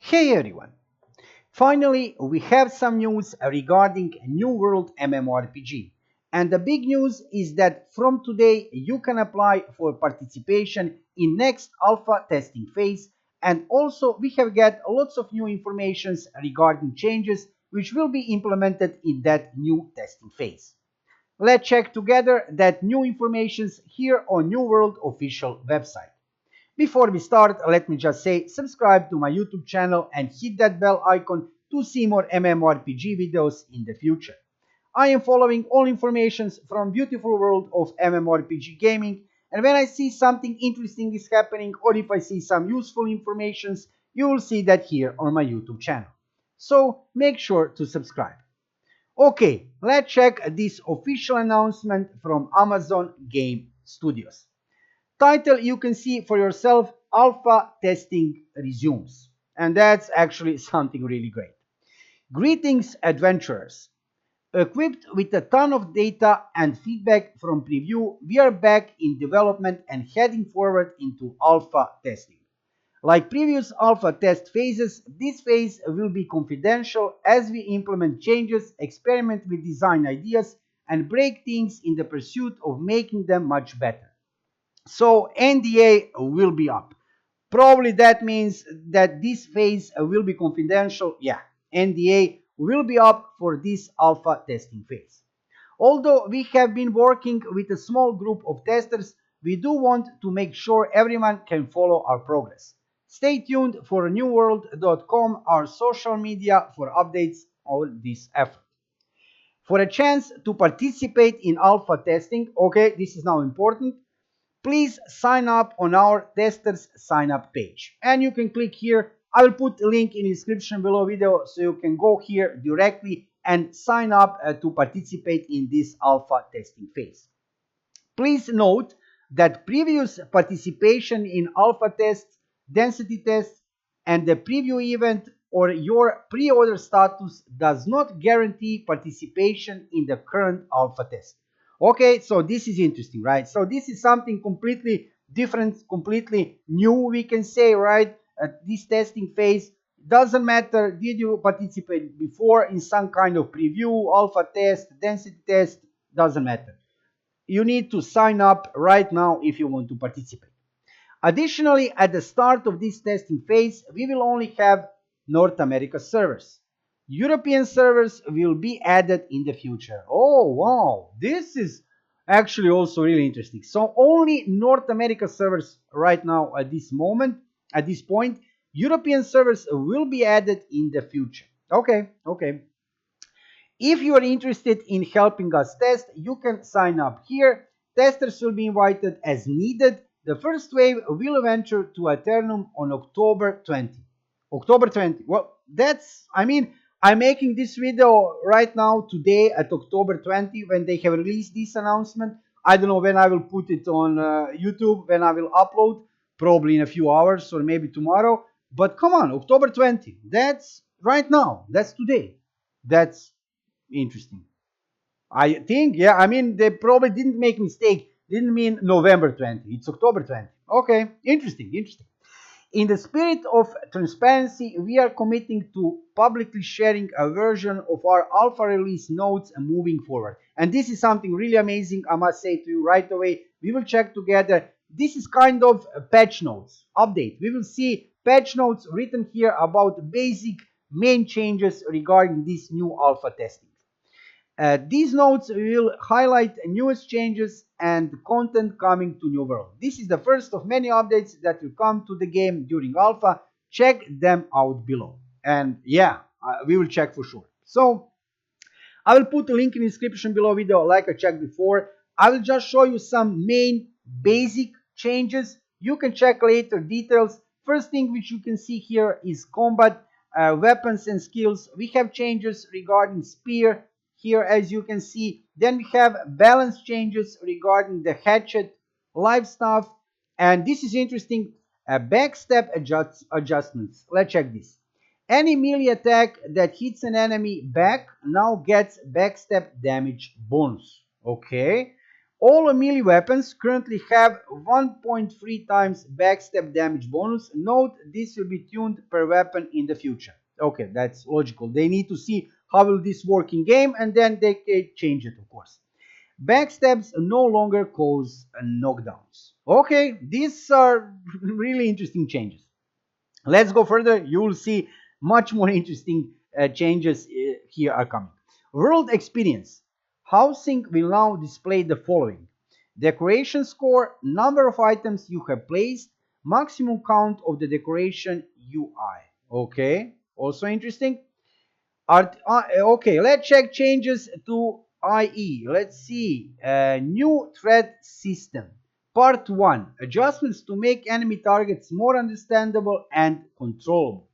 Hey everyone! Finally, we have some news regarding New World MMORPG. And the big news is that from today you can apply for participation in next alpha testing phase, and also we have got lots of new informations regarding changes which will be implemented in that new testing phase. Let's check together that new informations here on New World official website. Before we start, let me just say subscribe to my YouTube channel and hit that bell icon to see more MMORPG videos in the future. I am following all informations from beautiful world of MMORPG gaming, and when I see something interesting is happening or if I see some useful informations, you will see that here on my YouTube channel. So make sure to subscribe. Okay, let's check this official announcement from Amazon Game Studios. Title you can see for yourself: alpha testing resumes, and that's actually something really great. Greetings adventurers. Equipped with a ton of data and feedback from preview, we are back in development and heading forward into alpha testing. Like previous alpha test phases, this phase will be confidential as we implement changes, experiment with design ideas, and break things in the pursuit of making them much better. So NDA will be up. Probably that means that this phase will be confidential. Yeah, NDA will be up for this alpha testing phase. Although we have been working with a small group of testers, we do want to make sure everyone can follow our progress. Stay tuned for newworld.com, our social media, for updates on this effort. For a chance to participate in alpha testing, okay, this is now important, please sign up on our testers sign up page, and you can click here. I will put a link in the description below video so you can go here directly and sign up to participate in this alpha testing phase. Please note that previous participation in alpha tests, density tests, and the preview event or your pre-order status does not guarantee participation in the current alpha test. Okay, so this is interesting, right? So this is something completely different, completely new, we can say, right? At this testing phase, doesn't matter did you participate before in some kind of preview, alpha test, density test, doesn't matter. You need to sign up right now if you want to participate. Additionally, at the start of this testing phase, we will only have North America servers. European servers will be added in the future. Oh, wow. This is actually also really interesting. So only North America servers right now at this moment, at this point. European servers will be added in the future. Okay, okay. If you are interested in helping us test, you can sign up here. Testers will be invited as needed. The first wave will venture to Aeternum on October 20. October 20. Well, I'm making this video right now today at October 20 when they have released this announcement. I don't know when I will put it on YouTube, when I will upload, probably in a few hours or maybe tomorrow. But come on, October 20. That's right now. That's today. That's interesting. I think, yeah, they probably didn't make mistake. Didn't mean November 20. It's October 20. Okay, interesting, interesting. In the spirit of transparency, we are committing to publicly sharing a version of our alpha release notes and moving forward. And this is something really amazing, I must say to you right away. We will check together. This is kind of a patch notes update. We will see patch notes written here about basic main changes regarding this new alpha testing. These notes will highlight newest changes and content coming to New World. This is the first of many updates that will come to the game during alpha. Check them out below. And yeah, we will check for sure. So I will put a link in the description below video like I checked before. I will just show you some main basic changes. You can check later details. First thing which you can see here is combat, weapons and skills. We have changes regarding spear here, as you can see. Then we have balance changes regarding the hatchet, life stuff, and this is interesting, backstep adjustments. Let's check this. Any melee attack that hits an enemy back now gets backstep damage bonus. Okay, All melee weapons currently have 1.3 times backstab damage bonus. Note this will be tuned per weapon in the future. Okay, that's logical. They need to see how will this work in game and then they can change it, of course. Backstabs no longer cause knockdowns. Okay, these are really interesting changes. Let's go further. You will see much more interesting changes here are coming. World experience. Housing will now display the following: decoration score, number of items you have placed, maximum count of the decoration UI. Okay, also interesting. Okay, let's check changes to IE. Let's see. New threat system. Part 1. Adjustments to make enemy targets more understandable and controllable.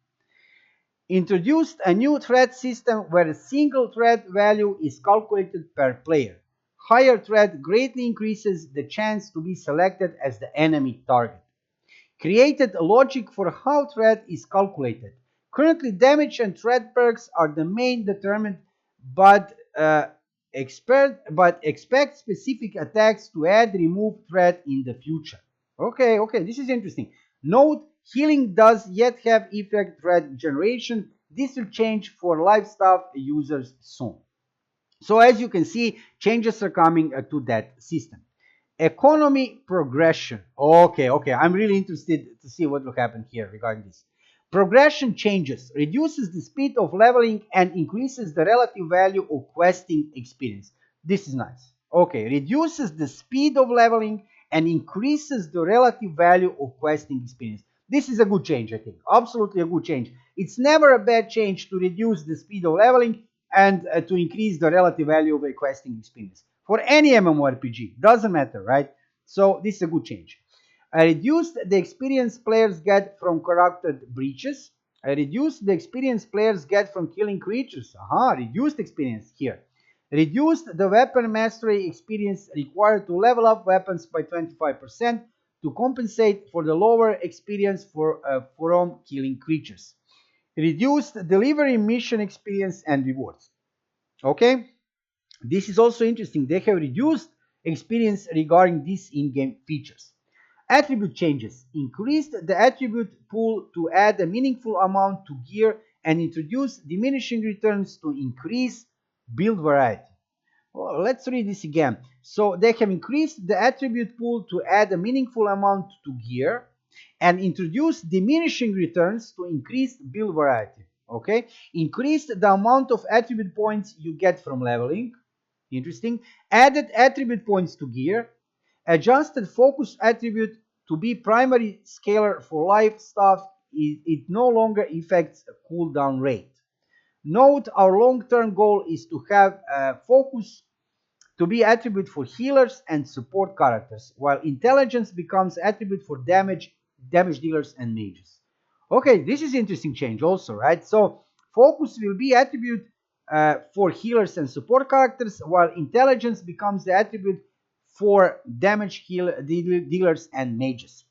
Introduced a new threat system where a single threat value is calculated per player. Higher threat greatly increases the chance to be selected as the enemy target. Created a logic for how threat is calculated. Currently, damage and threat perks are the main determinant, but expect specific attacks to add remove threat in the future. Okay, this is interesting. Note, healing does yet have effect threat generation. This will change for life staff users soon. So as you can see, changes are coming to that system. Economy progression. Okay. I'm really interested to see what will happen here regarding this. Progression changes, reduces the speed of leveling and increases the relative value of questing experience. This is nice. Okay, reduces the speed of leveling and increases the relative value of questing experience. This is a good change, I think. Absolutely a good change. It's never a bad change to reduce the speed of leveling and to increase the relative value of a questing experience for any MMORPG. Doesn't matter, right? So this is a good change. I reduced the experience players get from corrupted breaches. I reduced the experience players get from killing creatures. Reduced experience here. Reduced the weapon mastery experience required to level up weapons by 25% to compensate for the lower experience from killing creatures. Reduced delivery mission experience and rewards. Okay, this is also interesting. They have reduced experience regarding these in-game features. Attribute changes. Increased the attribute pool to add a meaningful amount to gear and introduce diminishing returns to increase build variety. Well, let's read this again. So they have increased the attribute pool to add a meaningful amount to gear and introduce diminishing returns to increase build variety. Okay, increased the amount of attribute points you get from leveling. Interesting. Added attribute points to gear. Adjusted focus attribute to be primary scalar for life stuff. It no longer affects cooldown rate. Note our long-term goal is to have focus to be attribute for healers and support characters, while intelligence becomes attribute for damage dealers and mages. Okay, this is interesting change also, right? So focus will be attribute for healers and support characters, while intelligence becomes the attribute for dealers and mages.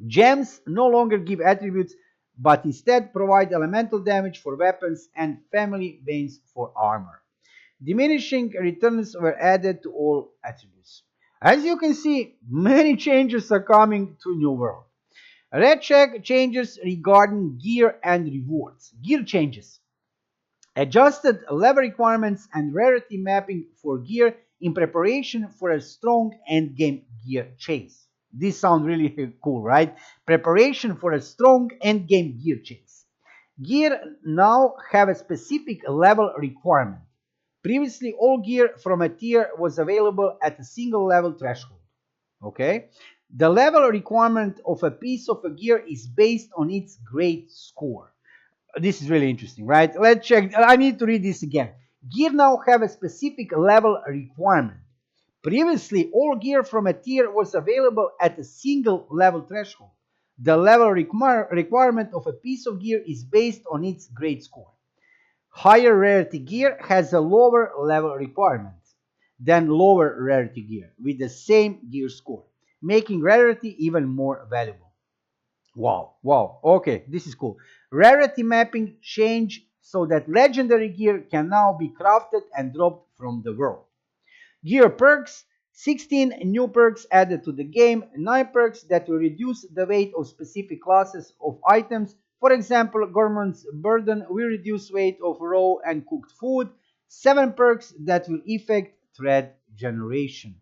Gems no longer give attributes, but instead provide elemental damage for weapons and family veins for armor. Diminishing returns were added to all attributes. As you can see, many changes are coming to New World. Let's check changes regarding gear and rewards. Gear changes. Adjusted level requirements and rarity mapping for gear in preparation for a strong endgame gear chase. This sounds really cool, right? Preparation for a strong endgame gear chase. Gear now have a specific level requirement. Previously, all gear from a tier was available at a single level threshold. Okay? The level requirement of a piece of a gear is based on its grade score. This is really interesting, right? Let's check. I need to read this again. Gear now have a specific level requirement. Previously, all gear from a tier was available at a single level threshold. The level requirement of a piece of gear is based on its grade score. Higher rarity gear has a lower level requirement than lower rarity gear with the same gear score, making rarity even more valuable. Wow. Okay, this is cool. Rarity mapping change so that legendary gear can now be crafted and dropped from the world. Gear perks 16 new perks added to the game, 9 perks that will reduce the weight of specific classes of items. For example, Gourmand's Burden will reduce weight of raw and cooked food, 7 perks that will affect thread generation.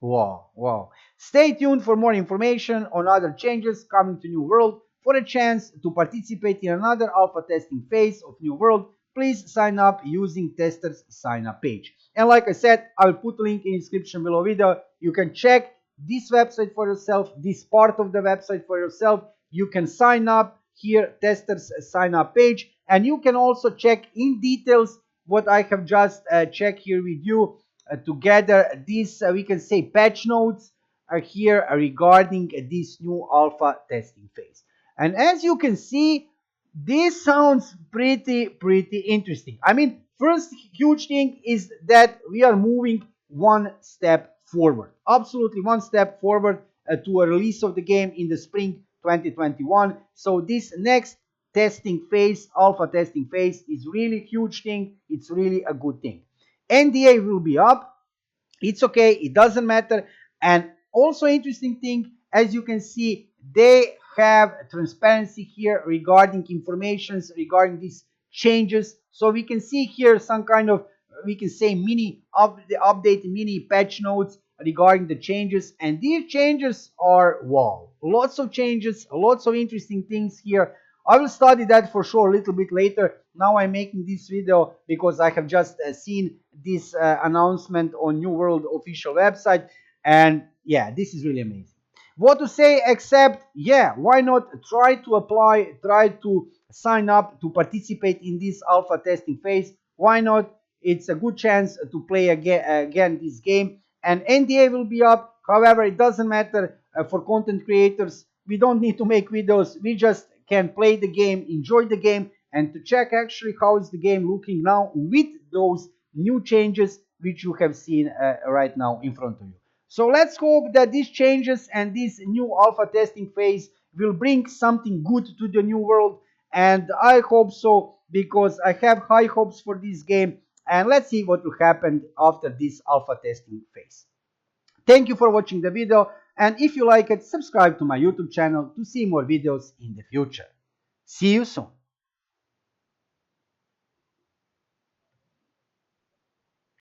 Wow, wow. Stay tuned for more information on other changes coming to New World. For a chance to participate in another alpha testing phase of New World, please sign up using testers sign up page. And like I said, I will put a link in the description below video. You can check this website for yourself, this part of the website for yourself. You can sign up here, testers sign up page, and you can also check in details what I have just checked here with you together. These we can say patch notes are here regarding this new alpha testing phase. And as you can see, this sounds pretty interesting. I mean, first huge thing is that we are moving one step forward, absolutely one step forward to a release of the game in the spring 2021. So this next testing phase, alpha testing phase, is really huge thing. It's really a good thing. NDA will be up. It's okay, it doesn't matter. And also interesting thing, as you can see, they have transparency here regarding informations regarding these changes. So we can see here some kind of, we can say, mini update, mini patch notes regarding the changes. And these changes are, wow, lots of changes, lots of interesting things here. I will study that for sure a little bit later. Now I'm making this video because I have just seen this announcement on New World official website, and yeah, this is really amazing. What to say except, yeah, why not try to apply, try to sign up to participate in this alpha testing phase? Why not? It's a good chance to play again this game, and NDA will be up. However, it doesn't matter for content creators. We don't need to make videos. We just can play the game, enjoy the game, and to check actually how is the game looking now with those new changes which you have seen right now in front of you. So let's hope that these changes and this new alpha testing phase will bring something good to the new world, and I hope so because I have high hopes for this game, and let's see what will happen after this alpha testing phase. Thank you for watching the video, and if you like it, subscribe to my YouTube channel to see more videos in the future. See you soon.